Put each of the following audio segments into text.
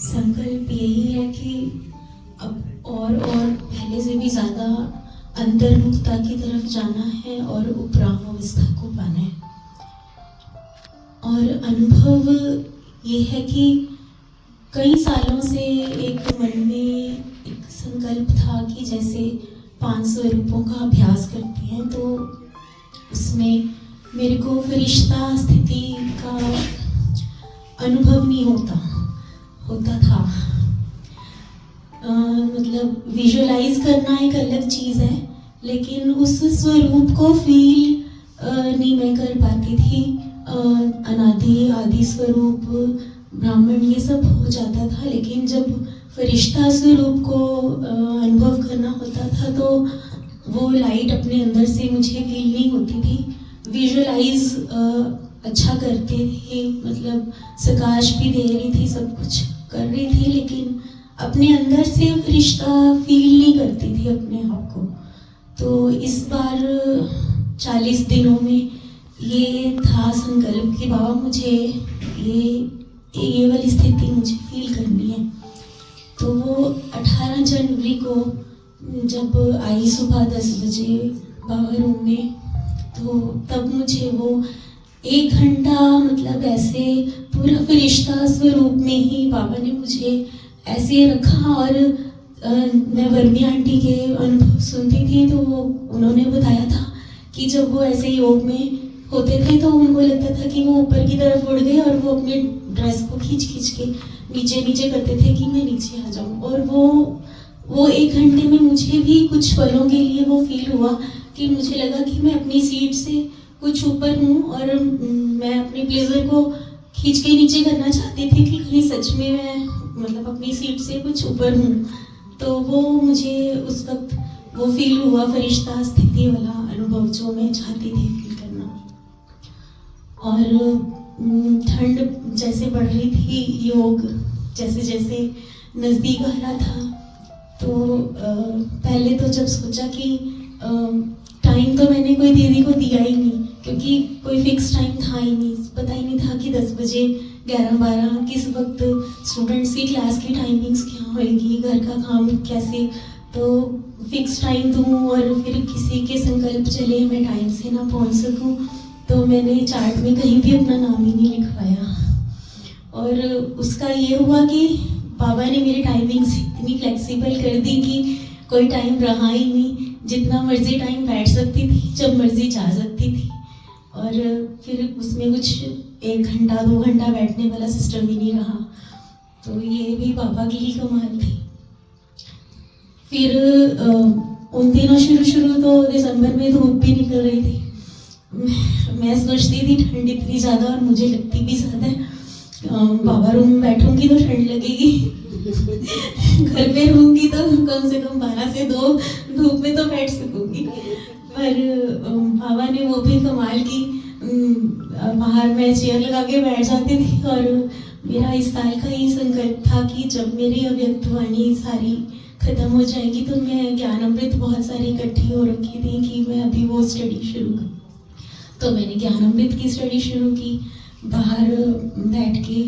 संकल्प यही है कि अब और पहले से भी ज़्यादा अंतर्मुखता की तरफ जाना है और उपराम अवस्था को पाना है। और अनुभव ये है कि कई सालों से एक मन में एक संकल्प था कि जैसे 5 स्वरूपों का अभ्यास करते हैं तो उसमें मेरे को फरिश्ता स्थिति का अनुभव नहीं होता था। मतलब विजुअलाइज करना एक अलग चीज़ है, लेकिन उस स्वरूप को फील नहीं मैं कर पाती थी। अनादि आदि स्वरूप ब्राह्मण ये सब हो जाता था, लेकिन जब फरिश्ता स्वरूप को अनुभव करना होता था तो वो लाइट अपने अंदर से मुझे फील नहीं होती थी। विजुअलाइज अच्छा करते थे, मतलब सकाश भी दे रही थी, सब कुछ कर रही थी, लेकिन अपने अंदर से फरिश्ता फील नहीं करती थी अपने आप को। तो इस बार 40 दिनों में ये था संकल्प कि बाबा मुझे ये वाली स्थिति मुझे फील करनी है। तो वो 18 जनवरी को जब आई सुबह 10 बजे बाबा रूम में, तो तब मुझे वो 1 घंटा मतलब ऐसे पूरा फरिश्ता स्वरूप में ही बाबा ने मुझे ऐसे रखा। और मैं वर्मी आंटी के अनुभव सुनती थी, तो वो उन्होंने बताया था कि जब वो ऐसे योग में होते थे तो उनको लगता था कि वो ऊपर की तरफ उड़ गए और वो अपने ड्रेस को खींच के नीचे करते थे कि मैं नीचे आ जाऊं। और वो 1 घंटे में मुझे भी कुछ पलों के लिए वो फील हुआ कि मुझे लगा कि मैं अपनी सीट से कुछ ऊपर हूँ और मैं अपने ब्लेजर को खींच के नीचे करना चाहती थी कि कहीं सच में मैं मतलब अपनी सीट से कुछ ऊपर हूँ। तो वो मुझे उस वक्त वो फील हुआ, फरिश्ता स्थिति वाला अनुभव जो मैं चाहती थी फील करना। और ठंड जैसे बढ़ रही थी, योग जैसे जैसे नज़दीक आ रहा था, तो पहले तो जब सोचा कि टाइम तो मैंने कोई दीदी को दिया ही नहीं, क्योंकि कोई फिक्स टाइम था ही नहीं, पता ही नहीं था कि 10 बजे 11-12 किस वक्त स्टूडेंट्स की क्लास की टाइमिंग्स क्या होएगी, घर का काम कैसे, तो फिक्स टाइम दूँ और फिर किसी के संकल्प चले मैं टाइम से ना पहुंच सकूं, तो मैंने चार्ट में कहीं भी अपना नाम ही नहीं लिखवाया। और उसका ये हुआ कि बाबा ने मेरी टाइमिंग्स इतनी फ्लेक्सिबल कर दी कि कोई टाइम रहा ही नहीं, जितना मर्जी टाइम बैठ सकती थी, जब मर्जी जा सकती थी। और फिर उसमें कुछ 1 घंटा 2 घंटा बैठने वाला सिस्टम ही नहीं रहा। तो ये भी बाबा की ही कमाल थी। फिर उन दिनों शुरू तो दिसंबर में धूप भी निकल रही थी। मैं सोचती थी ठंड इतनी ज़्यादा और मुझे लगती भी ज़्यादा है, बाबा रूम में बैठूंगी तो ठंड लगेगी, घर पे रहूंगी तो कम से कम 12 से 2 धूप में तो बैठ सकूंगी। पर बाबा ने वो भी कमाल की, बाहर मैं चेयर लगा के बैठ जाती थी। और मेरा इस साल का ये संकल्प था कि जब मेरी अव्यक्त वाणी सारी खत्म हो जाएगी तो मैं ज्ञान अमृत बहुत सारी इकट्ठी हो रखी थी कि मैं अभी वो स्टडी शुरू करूँ। तो मैंने ज्ञान अमृत की स्टडी शुरू की, बाहर बैठ के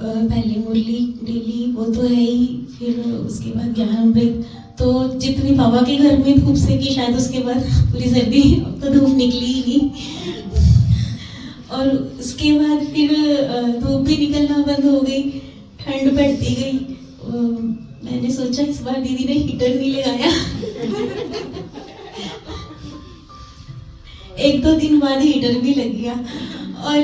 पहले मुरली डेली वो तो है ही, फिर उसके बाद ज्ञान अमृत। तो जितनी बाबा के घर में धूप से की, शायद उसके बाद पूरी सर्दी, अब तो धूप निकली ही नहीं। और उसके बाद फिर धूप भी निकलना बंद हो गई, ठंड बढ़ती गई। मैंने सोचा इस बार दीदी ने हीटर नहीं लगाया। 1-2 दिन बाद हीटर भी लग गया। और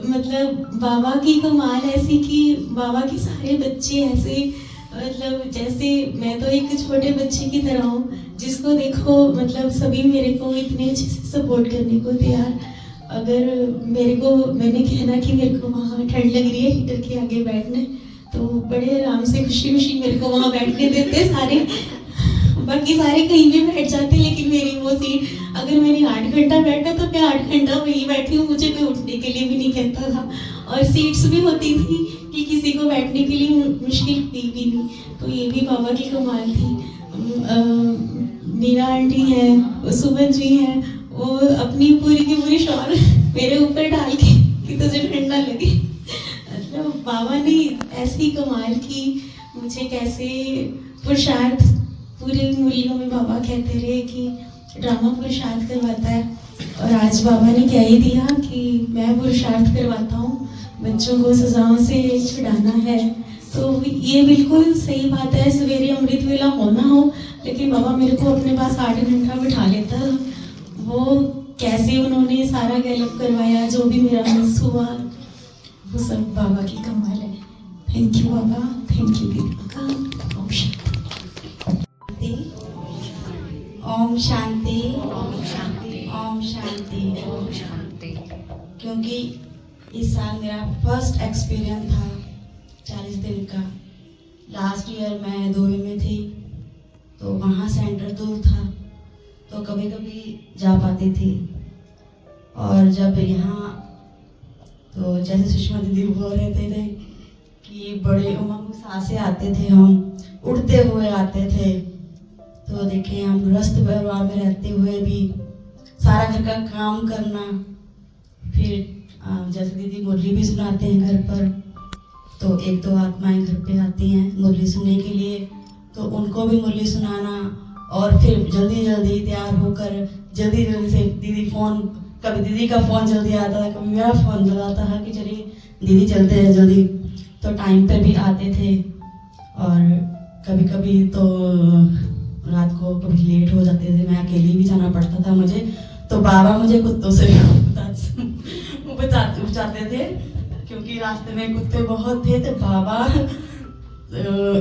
मतलब बाबा की कमाल ऐसी कि बाबा के सारे बच्चे ऐसे, मतलब जैसे मैं तो एक छोटे बच्चे की तरह हूँ, जिसको देखो मतलब सभी मेरे को इतने अच्छे से सपोर्ट करने को तैयार। अगर मैंने कहना कि मेरे को वहाँ ठंड लग रही है, हीटर के आगे बैठना है, तो बड़े आराम से खुशी मेरे को वहाँ बैठने देते सारे। बाकी सारे कहीं भी बैठ जाते, लेकिन मेरी वो सीट, अगर मैंने 8 घंटा बैठा तो मैं 8 घंटा वहीं बैठी हूँ, मुझे कोई उठने के लिए भी नहीं कहता था। और सीट्स भी होती थी कि किसी को बैठने के लिए मुश्किल हुई भी नहीं। तो ये भी बाबा की कमाल थी। मीरा आंटी हैं, सुमन जी हैं, वो अपनी पूरी की पूरी शॉल मेरे ऊपर डाल के कि तुझे ठंड ना लगे, मतलब बाबा ने ऐसी कमाल की, मुझे कैसे पुरुषार्थ पूरे मुरलियों में बाबा कहते रहे कि ड्रामा पुरुषार्थ करवाता है, और आज बाबा ने कह ही दिया कि मैं पुरुषार्थ करवाता हूँ, बच्चों को सजाओं से छुड़ाना है। तो ये बिल्कुल सही बात है, सवेरे अमृत वेला होना हो लेकिन बाबा मेरे को अपने पास 8 घंटा बिठा लेता। वो कैसे उन्होंने सारा गैलप करवाया, जो भी मेरा मिस हुआ, वो सब बाबा की कमाल है। Thank you Baba, thank you Deepika. ओम शांति, ओम शांति, ओम शांति, ओम शांति, ओम शांति। क्योंकि इस साल मेरा फर्स्ट एक्सपीरियंस था 40 दिन का। लास्ट ईयर मैं दुबई में थी, तो वहाँ सेंटर दूर था, तो कभी कभी जा पाती थी। और जब यहाँ, तो जैसे सुषमा दीदी बोल रहे थे कि बड़े उमंग उत्साह से आते थे, हम उड़ते हुए आते थे। तो देखिए हम गृहस्थ परिवार में रहते हुए भी सारा घर का काम करना, फिर जैसे दीदी मुरली भी सुनाते हैं घर पर, तो 1-2 आत्माएं घर पे आती हैं मुरली सुनने के लिए, तो उनको भी मुरली सुनाना, और फिर जल्दी जल्दी तैयार होकर जल्दी जल्दी से दीदी फ़ोन, कभी दीदी का फ़ोन जल्दी आता था, कभी मेरा फ़ोन जल्दी आता था कि चलिए दीदी चलते हैं जल्दी, तो टाइम पे भी आते थे। और कभी कभी तो रात को कभी लेट हो जाते थे, मैं अकेली भी जाना पड़ता था मुझे, तो बाबा मुझे कुत्तों से बचाते थे, क्योंकि रास्ते में कुत्ते बहुत थे। तो बाबा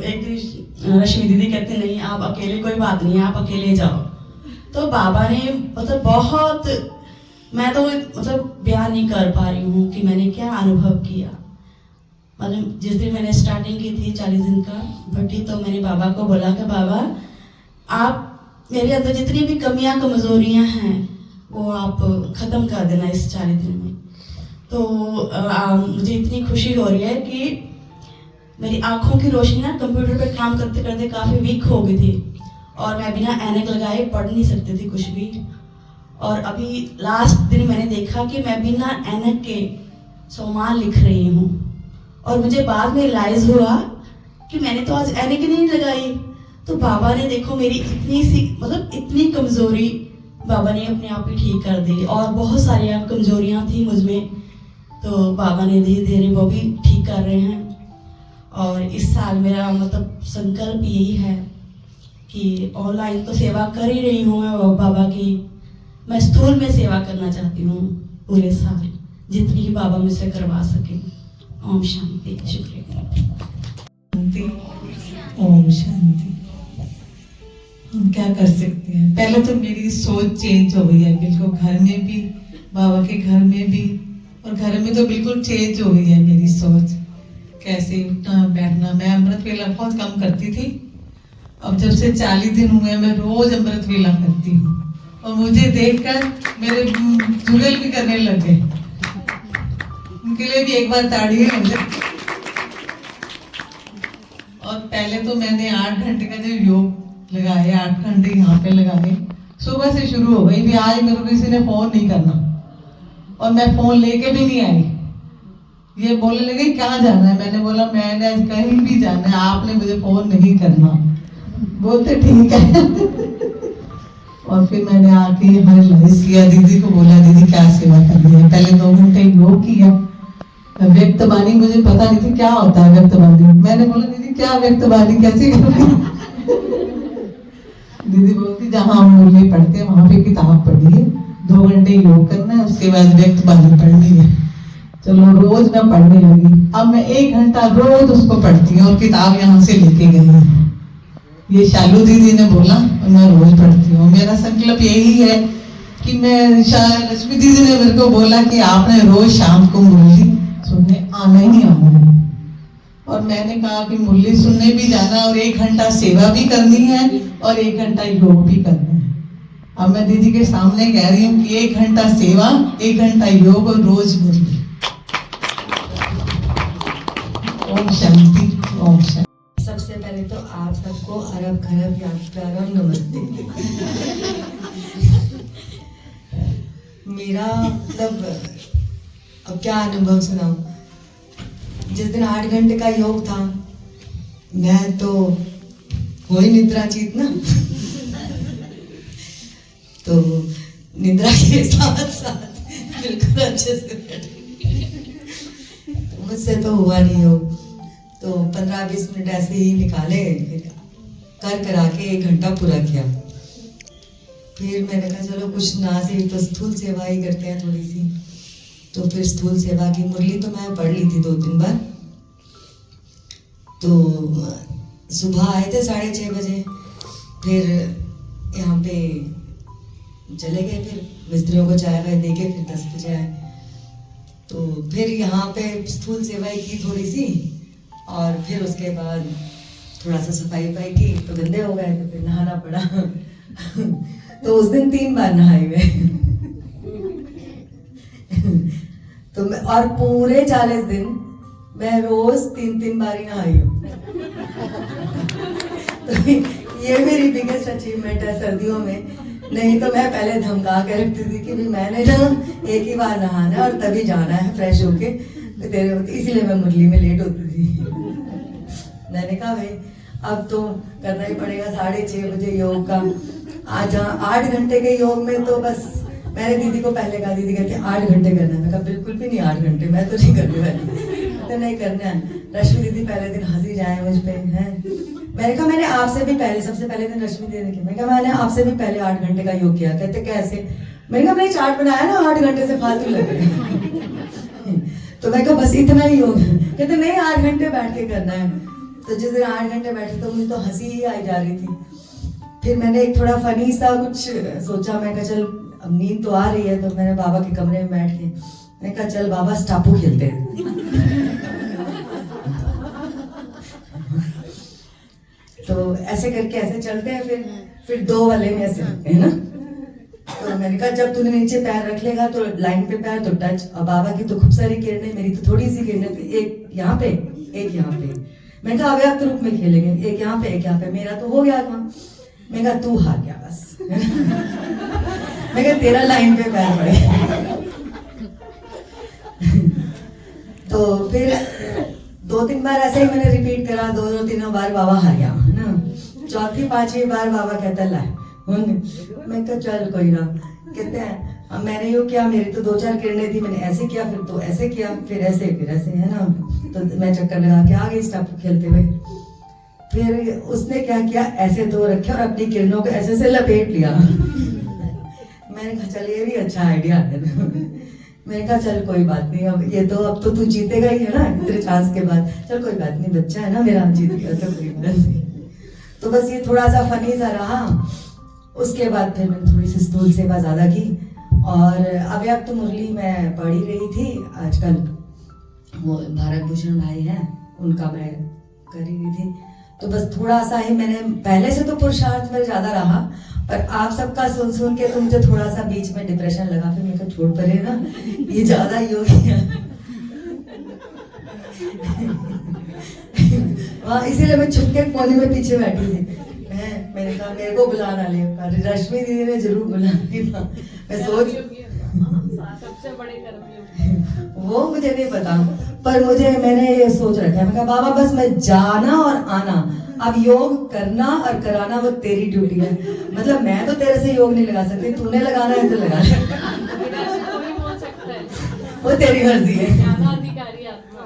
एक दिन रश्मि दीदी कहते नहीं आप अकेले, कोई बात नहीं आप अकेले जाओ। तो बाबा ने मतलब बहुत, मैं तो मतलब बयान नहीं कर पा रही हूँ कि मैंने क्या अनुभव किया। मतलब जिस दिन मैंने स्टार्टिंग की थी 40 दिन का भट्टी, तो मैंने बाबा को बोला कि बाबा आप मेरे अंदर जितनी भी कमियां कमजोरियां हैं वो आप ख़त्म कर देना इस 40 दिन में। तो मुझे इतनी खुशी हो रही है कि मेरी आंखों की रोशनी ना कंप्यूटर पे काम करते करते काफ़ी वीक हो गई थी, और मैं बिना ऐनक लगाए पढ़ नहीं सकती थी कुछ भी। और अभी लास्ट दिन मैंने देखा कि मैं बिना ऐनक के सोमाल लिख रही हूँ, और मुझे बाद में रियलाइज हुआ कि मैंने तो आज ऐनक ही नहीं लगाई। तो बाबा ने देखो मेरी इतनी सी मतलब इतनी कमज़ोरी बाबा ने अपने आप ही ठीक कर दी, और बहुत सारी कमज़ोरियाँ थी मुझ में, तो बाबा ने धीरे धीरे वो भी ठीक कर रहे हैं। और इस साल मेरा मतलब संकल्प यही है कि ऑनलाइन तो सेवा कर ही रही हूँ मैं बाबा की, मैं स्थूल में सेवा करना चाहती हूँ पूरे साल, जितनी बाबा मुझसे करवा सके। ओम शांति, शुक्रिया। ओम शांति। हम क्या कर सकते हैं, पहले तो मेरी सोच चेंज हो गई है बिल्कुल, घर में भी, बाबा के घर में भी, और घर में तो बिल्कुल चेंज हो गई है मेरी सोच, कैसे उठना बैठना। मैं अमृत वेला बहुत कम करती थी, अब जब से 40 दिन हुए मैं रोज अमृत वेला करती हूँ, और मुझे देखकर मेरे जुगल भी करने लग गए। उनके लिए भी एक बार ताड़ियां हो जाए। और पहले तो मैंने 8 घंटे का जो योग लगाए, 8 घंटे यहाँ पे लगाए, सुबह से शुरू हो गई भी आज मेरे को किसी ने फोन नहीं करना, और मैं फोन लेके भी नहीं आई। ये बोलने लगे कहाँ जाना है, मैंने बोला मैंने आज कहीं भी जाना है, आपने मुझे फोन नहीं करना। बोलते ठीक है। और फिर मैंने आके यहाँ रियलाइज किया, दीदी को बोला दीदी क्या सेवा करनी है। पहले 2 घंटे योग किया, व्यक्त वाणी मुझे पता नहीं थी क्या होता है व्यक्त वाणी। मैंने बोला दीदी क्या व्यक्त वाणी कैसे करूँगी। दीदी बोलती जहाँ हम मुरली पढ़ते हैं वहां पे किताब पढ़िए, 2 घंटे योग करना है, उसके बाद व्यक्त वाणी पढ़नी है। चलो रोज मैं पढ़ने लगी, अब मैं 1 घंटा रोज उसको पढ़ती हूँ, और किताब यहाँ से लेके गई हूँ। ये शालू दीदी ने बोला और मैं रोज पढ़ती हूँ। मेरा संकल्प यही है कि मैं, लक्ष्मी दीदी ने मेरे को बोला कि आपने रोज शाम को मुरली सुनने आना ही आना है, और मैंने कहा कि मुरली सुनने भी जाना, और 1 घंटा सेवा भी करनी है, और 1 घंटा योग भी करना है। अब मैं दीदी के सामने कह रही हूँ कि 1 घंटा सेवा, 1 घंटा योग, और रोज मुरली। ओम शांति, ओम शांति। सबसे पहले तो आप सबको अरब खरब यात्रारम नमस्ते। मेरा मतलब अब क्या अनुभव सुनाऊं। जिस दिन 8 घंटे का योग था, मैं तो हो ही निद्राचीत ना, तो निद्रा के साथ साथ बिल्कुल अच्छे से बैठे, मुझसे तो हुआ नहीं योग। तो 15-20 मिनट ऐसे ही निकाले, फिर करा के 1 घंटा पूरा किया। फिर मैंने कहा चलो कुछ ना सही तो स्थूल सेवा ही करते हैं थोड़ी सी। तो फिर स्थूल सेवा की मुरली तो मैं पढ़ ली थी 2-3 बार। तो सुबह आए थे 6:30 बजे, फिर यहाँ पे चले गए, फिर मिस्त्रियों को चाय वाय दे के फिर 10 बजे आए। तो फिर यहाँ पे स्थूल सेवाएं की थोड़ी सी, और फिर उसके बाद थोड़ा सा सफाई वफाई की, तो गंदे हो गए तो फिर नहाना पड़ा। तो उस दिन 3 बार नहाए हुए। तो मैं, और पूरे 40 दिन मैं रोज 3-3 बार ही नहाई हूँ। तो ये मेरी बिगेस्ट अचीवमेंट है सर्दियों में। नहीं तो मैं पहले धमका के रखती थी कि भी मैंने ना 1 ही बार नहाना है और तभी जाना है फ्रेश होके तेरे, इसीलिए मैं मुरली में लेट होती थी। मैंने कहा भाई अब तो करना ही पड़ेगा 6:30 बजे योग का। आज 8 घंटे के योग में तो बस मैंने दीदी को पहले कहा, दीदी कहती 8 घंटे करना है। मैं कहा बिल्कुल भी नहीं 8 घंटे, मैं तो नहीं करने वाली, तो नहीं करना है। रश्मि दीदी पहले दिन हंसी जाए मुझ पे हैं। मैंने कहा मैंने आपसे भी पहले, सबसे पहले दिन रश्मि दीदी ने किया, मैंने कहा मैंने आपसे भी पहले 8 घंटे का योग किया। कहते कैसे? मैंने कहा मैंने चार्ट बनाया ना, 8 घंटे से फालतू लग रहे। तो मैं कहा बस इतना ही योग। कहते नहीं 8 घंटे बैठ के करना है। तो जिस दिन 8 घंटे बैठे तो मुझे तो हंसी ही आई जा रही थी। फिर मैंने एक थोड़ा फनी सा कुछ सोचा, मैं कहा चल अब नींद तो आ रही है, तो मैंने बाबा के कमरे में बैठ के मैंने कहा चल बाबा स्टापू खेलते हैं। तो ऐसे करके ऐसे चलते हैं, फिर 2 वाले में ऐसे है ना। तो मैंने कहा जब तूने नीचे पैर रख लेगा तो लाइन पे पैर तो टच। और बाबा की तो खूब सारी किरणें, मेरी तो थोड़ी सी किरणें, एक यहाँ पे एक यहाँ पे। मैं कहा अव्यक्त रूप में खेलेंगे, एक यहाँ पे एक यहाँ पे। मेरा तो हो गया था, मैं कहा तू हार गया बस। मैं कहा तेरा लाइन पे पैर पड़े। तो फिर 2-3 बार ऐसे ही मैंने रिपीट करा, 2-3 बार बाबा हार गया है ना। 4-5वीं बार बाबा कहता ला मैं कहा चल कोई ना। कहते हैं अब मैंने यूँ किया, मेरी तो 2-4 किरणें थी, मैंने ऐसे किया, फिर तो ऐसे किया, फिर ऐसे है ना। तो मैं चक्कर लगा के आ गई स्टापू खेलते हुए। फिर उसने क्या किया, ऐसे 2 रखे और अपनी किरणों को ऐसे से लपेट लिया। मैंने कहा चल ये भी अच्छा आइडिया है। मैंने कहा चल कोई बात नहीं, अब ये तो अब तो तू जीतेगा ही है ना इतने चांस के बाद, चल कोई बात नहीं, बच्चा है ना मेरा, जीत गया तो कोई बात नहीं। तो बस ये थोड़ा सा फनी सा रहा। उसके बाद फिर मैंने थोड़ी सी स्थूल सेवा ज्यादा की, और अव्यक्त मुरली मैं पढ़ ही रही थी। आजकल वो भारत भूषण भाई हैं, उनका मैं कर ही रही थी। तो बस थोड़ा सा ही मैंने, पहले से तो पुरुषार्थ में ज्यादा रहा, पर आप सबका सुन के तो मुझे थोड़ा सा बीच में डिप्रेशन लगा। फिर मेरे को छोड़ पड़े ना, ये ज्यादा ही हो गया। वहाँ इसीलिए मैं छुप के कोने में पीछे बैठी थी। मैंने कहा मेरे को बुलाना ले, रश्मि दीदी ने जरूर बुलाया था। मैं सोच सबसे बड़े कर्मयोग वो मुझे नहीं पता, पर मैंने ये सोच रखा है। मैं कहा बाबा बस मैं जाना और आना, अब योग करना और कराना वो तेरी ड्यूटी है। मतलब मैं तो तेरे से योग नहीं लगा सकती, तूने लगाना है तो लगा ले। कोई बोल सकता है, वो तेरी मर्जी है, ज्यादा अधिकारी आत्मा।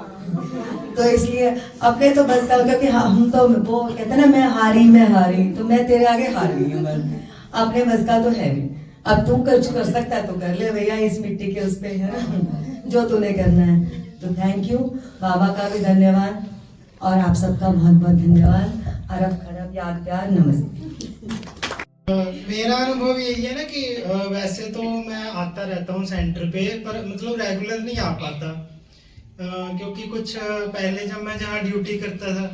तो इसलिए अपने तो बस का, क्योंकि हम तो वो कहते ना मैं हारी, तो मैं तेरे आगे हार गई हूँ बस। अपने बस का तो है नहीं। अब तू कुछ कर सकता है तो कर ले भैया, इस मिट्टी के उस पे है ना, जो तूने करना है। तो थैंक यू, बाबा का भी धन्यवाद और आप सबका बहुत बहुत धन्यवाद। अरब खरब याद प्यार, नमस्ते। मेरा अनुभव यही है ना कि वैसे तो मैं आता रहता हूँ सेंटर पे, पर मतलब रेगुलर नहीं आ पाता, क्योंकि कुछ पहले जब मैं जहाँ ड्यूटी करता था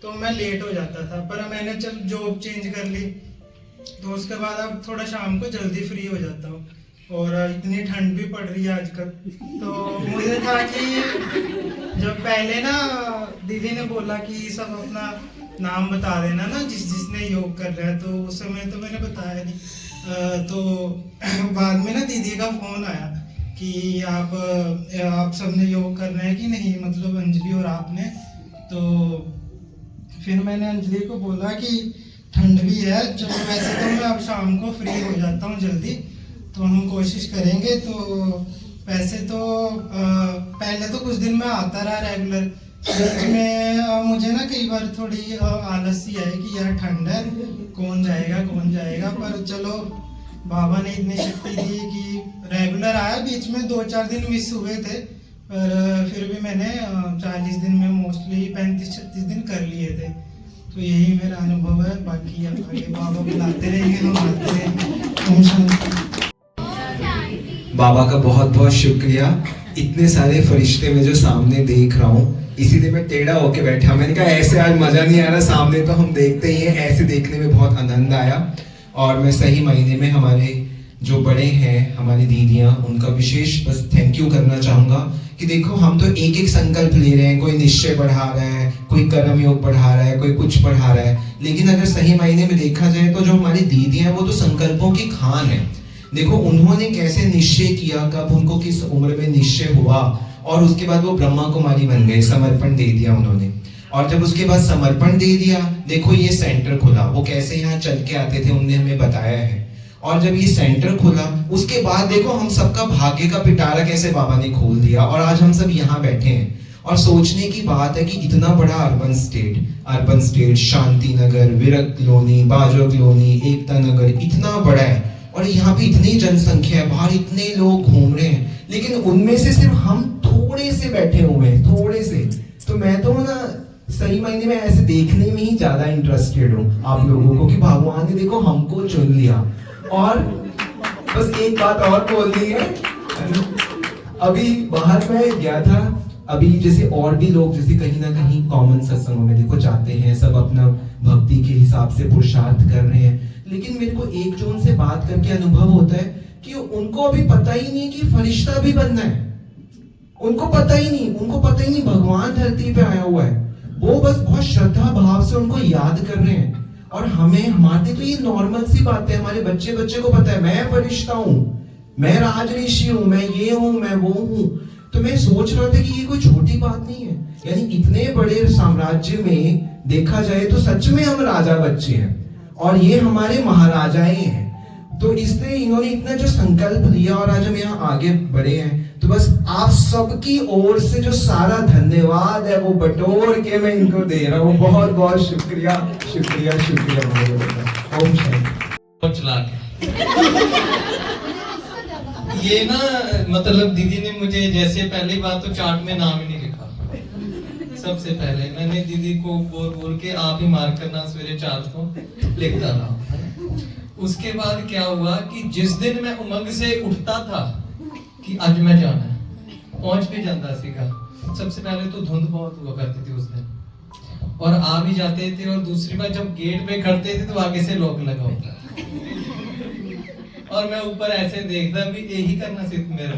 तो मैं लेट हो जाता था। पर मैंने जब जॉब चेंज कर ली तो उसके बाद अब थोड़ा शाम को जल्दी फ्री हो जाता हूँ, और इतनी ठंड भी पड़ रही है आजकल। तो मुझे था कि जब पहले ना दीदी ने बोला कि सब अपना नाम बता देना ना जिसने योग कर रहा है, तो उस समय तो मैंने बताया नहीं। तो बाद में ना दीदी का फोन आया कि आप सबने योग करना है कि नहीं, मतलब अंजलि और आपने। तो फिर मैंने अंजलि को बोला कि ठंड भी है, चलो वैसे तो मैं अब शाम को फ्री हो जाता हूँ जल्दी, तो हम कोशिश करेंगे। तो वैसे तो पहले तो कुछ दिन में आता रहा रेगुलर, में मुझे ना कई बार थोड़ी आलस सी है कि यार ठंड है, कौन जाएगा। पर चलो बाबा ने इतनी शक्ति दी कि रेगुलर आया। बीच में 2-4 दिन मिस हुए थे, पर फिर भी मैंने 40 दिन में मोस्टली 35-36 दिन कर लिए थे। तो यही मेरा अनुभव है। बाकी अब आगे बाबा बुलाते रहेंगे, हम आते रहेंगे। ओम शांति। बाबा का बहुत बहुत शुक्रिया। इतने सारे फरिश्ते में जो सामने देख रहा हूँ, इसीलिए मैं टेढ़ा होके बैठा। मैंने कहा ऐसे आज मजा नहीं आ रहा, सामने तो हम देखते ही हैं, ऐसे देखने में बहुत आनंद आया। और मैं सही मायने में हमारे जो बड़े हैं, हमारी दीदियाँ, उनका विशेष बस थैंक यू करना चाहूँगा कि देखो हम तो एक एक संकल्प ले रहे हैं, कोई निश्चय बढ़ा रहा है, कोई कर्म योग बढ़ा रहा है, कोई कुछ बढ़ा रहा है, लेकिन अगर सही मायने में देखा जाए तो जो हमारी दीदियाँ हैं वो तो संकल्पों की खान है। देखो उन्होंने कैसे निश्चय किया, कब उनको किस उम्र में निश्चय हुआ, और उसके बाद वो ब्रह्मा कुमारी बन गए, समर्पण दे दिया उन्होंने। और जब उसके बाद समर्पण दे दिया, देखो ये सेंटर खुला, वो कैसे यहाँ चल के आते थे उन्होंने हमें बताया है। और जब ये सेंटर खुला, उसके बाद देखो हम सबका भाग्य का पिटारा कैसे बाबा ने खोल दिया, और आज हम सब यहाँ बैठे हैं। और सोचने की बात है कि इतना बड़ा urban state, Shanti Nagar, Virk colony, Bajwa colony, Ekta Nagar, इतना बड़ा है, और यहाँ पे इतनी जनसंख्या है, बाहर इतने लोग घूम रहे हैं, लेकिन उनमें से सिर्फ हम थोड़े से बैठे हुए हैं, थोड़े से। तो मैं तो ना सही मायने में ऐसे देखने में ही ज्यादा इंटरेस्टेड हूँ आप लोगों को, कि भगवान ने देखो हमको चुन लिया। और बस एक बात और बोलनी है, अभी बाहर मैं गया था, अभी जैसे और भी लोग जैसे कहीं ना कहीं कॉमन सत्संगों में देखो जाते हैं, सब अपना भक्ति के हिसाब से पुरुषार्थ कर रहे हैं, लेकिन मेरे को एक जो उनसे बात करके अनुभव होता है कि उनको अभी पता ही नहीं कि फरिश्ता भी बनना है। उनको पता ही नहीं भगवान धरती पे आया हुआ है। वो बस बहुत श्रद्धा भाव से उनको याद कर रहे हैं। और हमारे तो ये नॉर्मल सी बात है, हमारे बच्चे को पता है मैं फरिश्ता हूँ, मैं राज ऋषि हूँ, मैं ये हूँ, मैं वो हूँ। तो मैं सोच रहा था कि ये कोई छोटी बात नहीं है, यानी इतने बड़े साम्राज्य में देखा जाए तो सच में हम राजा बच्चे हैं, और ये हमारे महाराजाएं हैं। तो इसलिए इन्होंने इतना जो संकल्प लिया और आज हम यहाँ आगे बढ़े हैं, तो बस आप सबकी ओर से जो सारा धन्यवाद है वो बटोर के मैं इनको दे रहा हूँ। बहुत बहुत शुक्रिया ओम शांति। चला के ये ना मतलब दीदी ने मुझे जैसे पहली बात तो चार्ट में नाम ही नहीं लिखा। सबसे पहले मैंने दीदी को बोल के आप ही मार्क करना सवेरे चार्ट को लिखता रहा। उसके बाद क्या हुआ कि जिस दिन मैं उमंग से उठता था कि आज मैं जाना है, पहुंच भी जाता सीखा। सबसे पहले तो धुंध बहुत हुआ करती थी उस दिन, और आ भी जाते थे, और दूसरी बार जब गेट पे खड़ते थे तो आगे से लॉक लगा होता, और मैं ऊपर ऐसे देखता भी यही करना सिर्फ मेरा।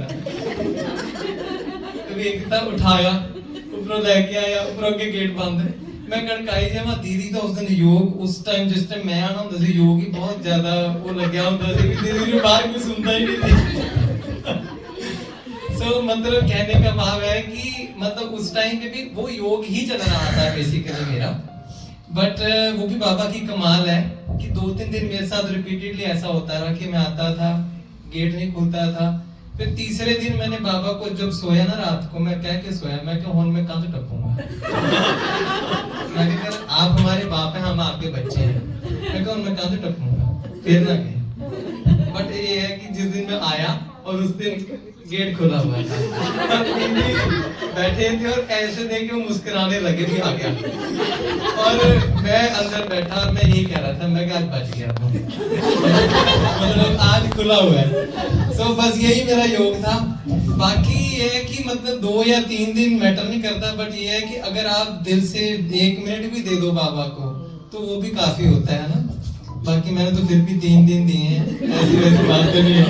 तो एकदम उठाया, ऊपर लेके आया, ऊपर के गेट बंद। मैं गड़काई जावा दीदी तो उस दिन योग, उस टाइम जिस टाइम मैं आना ਹੁੰਦਾ ਸੀ योग ही बहुत ज्यादा वो लग गया ਹੁੰਦਾ ਸੀ कि दीदी ने बाहर कुछ सुनता ही नहीं थी। सो मतलब कहने का भाव है कि मतलब उस टाइम पे भी वो योग ही चल रहा था बेसिकली मेरा। बट वो भी बाबा की कमाल है कि 2-3 दिन मेरे साथ रिपीटेडली ऐसा होता रहा कि मैं आता था, गेट नहीं खुलता था। फिर तीसरे दिन मैंने बाबा को जब सोया ना रात को, मैं कह के सोया, मैं क्या हुन मैं कहां से टपूंगा। मैं कहा आप हमारे बाप हैं, हम आपके बच्चे हैं, मैं कहा मैं कहां से टपूंगा। फिर ना गए। बट ये है कि जिस दिन मैं आया और उस दिन गेट खुला हुआ था, बैठे थे और ऐसे देख के मुस्कुराने लगे भी आ गया, और मैं अंदर बैठा और मैं यही कह रहा था, मैं आज बच गया मतलब आज खुला हुआ है। सो बस यही मेरा योग था। बाकी ये है कि मतलब 2 या 3 दिन मैटर नहीं करता, बट ये है कि अगर आप दिल से 1 मिनट भी दे दो बाबा को तो वो भी काफी होता है ना। बाकी मैंने तो फिर भी 3 दिन दिए हैं, ऐसी वैसी बात तो नहीं है।